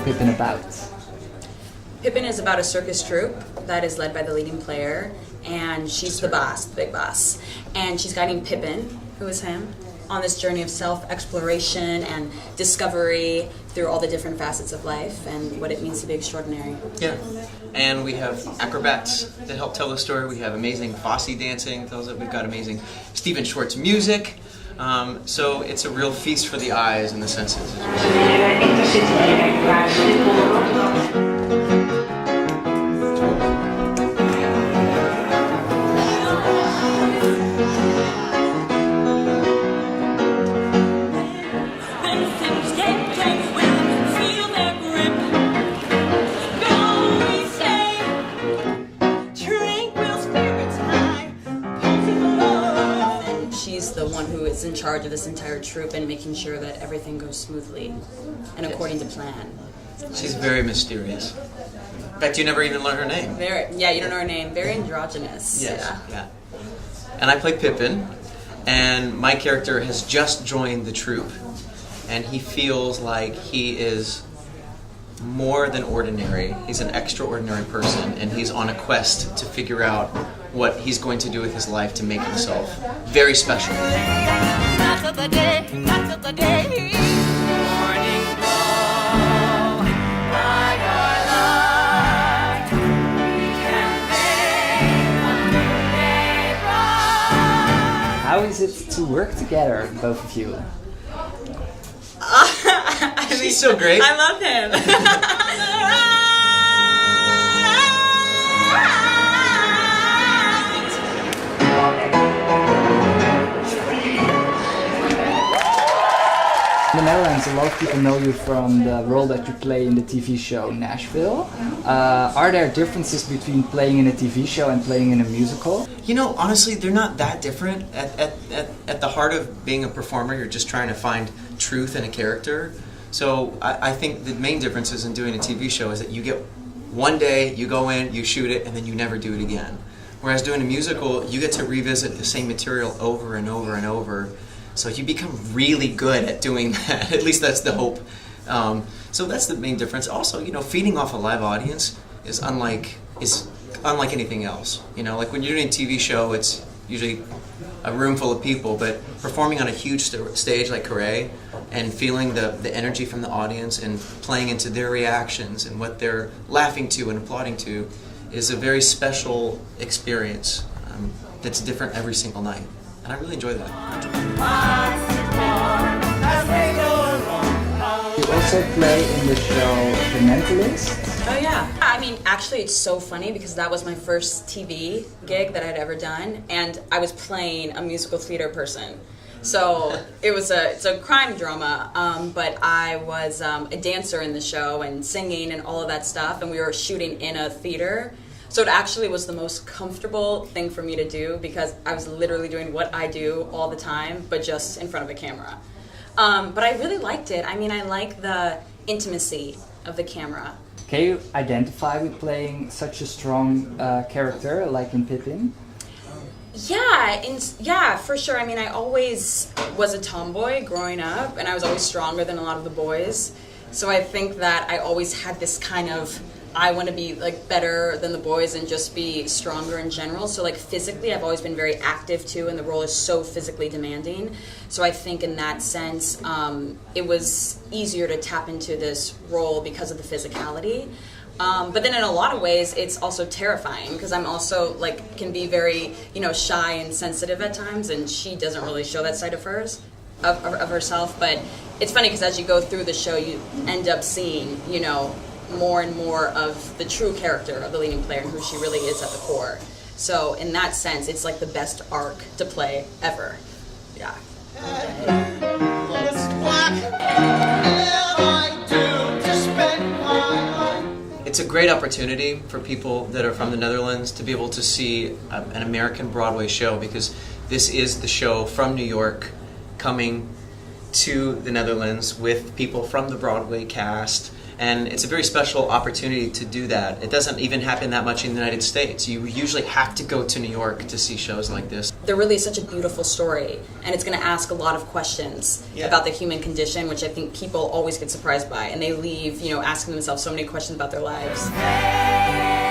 Pippin about? Pippin is about a circus troupe that is led by the leading player, and she's the boss, the big boss. And she's guiding Pippin, who is him, on this journey of self-exploration and discovery through all the different facets of life and what it means to be extraordinary. Yeah, and we have acrobats that help tell the story. We have amazing Massey dancing, tells it. We've got amazing Stephen Schwartz music. So it's a real feast for the eyes and the senses. The one who is in charge of this entire troupe and making sure that everything goes smoothly and according to plan. She's very mysterious. In fact, you never even learn her name. You don't know her name. Very androgynous. Yes, yeah. And I play Pippin, and my character has just joined the troupe, and he feels like he is more than ordinary. He's an extraordinary person, and he's on a quest to figure out what he's going to do with his life to make himself very special. How is it to work together, both of you? She's so great. I love him. In the Netherlands, a lot of people know you from the role that you play in the TV show Nashville. Are there differences between playing in a TV show and playing in a musical? You know, honestly, they're not that different. At the heart of being a performer, you're just trying to find truth in a character. So I think the main difference is in doing a TV show is that you get one day, you go in, you shoot it, and then you never do it again. Whereas doing a musical, you get to revisit the same material over and over and over. So you become really good at doing that. At least that's the hope. So that's the main difference. Also, you know, feeding off a live audience is unlike anything else. You know, like when you're doing a TV show, it's usually a room full of people, but performing on a huge stage like Carre and feeling the energy from the audience and playing into their reactions and what they're laughing to and applauding to is a very special experience that's different every single night. And I really enjoy that. You also play in the show The Mentalist. Oh yeah. I mean, actually it's so funny because that was my first TV gig that I'd ever done, and I was playing a musical theater person. So it's a crime drama, but I was a dancer in the show and singing and all of that stuff, and we were shooting in a theater. So it actually was the most comfortable thing for me to do because I was literally doing what I do all the time, but just in front of a camera. But I really liked it. I mean, I like the intimacy of the camera. Can you identify with playing such a strong character like in Pippin? Yeah, for sure. I mean, I always was a tomboy growing up, and I was always stronger than a lot of the boys. So I think that I always had this kind of, I want to be like better than the boys and just be stronger in general. So like physically, I've always been very active too, and the role is so physically demanding. So I think in that sense, it was easier to tap into this role because of the physicality. But then in a lot of ways, it's also terrifying because I'm also like can be very, shy and sensitive at times, and she doesn't really show that side of hers, of herself. But it's funny because as you go through the show, you end up seeing, more and more of the true character of the leading player and who she really is at the core. So in that sense, it's like the best arc to play ever. Yeah. It's a great opportunity for people that are from the Netherlands to be able to see an American Broadway show, because this is the show from New York coming to the Netherlands with people from the Broadway cast. And it's a very special opportunity to do that. It doesn't even happen that much in the United States. You usually have to go to New York to see shows like this. There really is such a beautiful story, and it's going to ask a lot of questions about the human condition, which I think people always get surprised by, and they leave, asking themselves so many questions about their lives.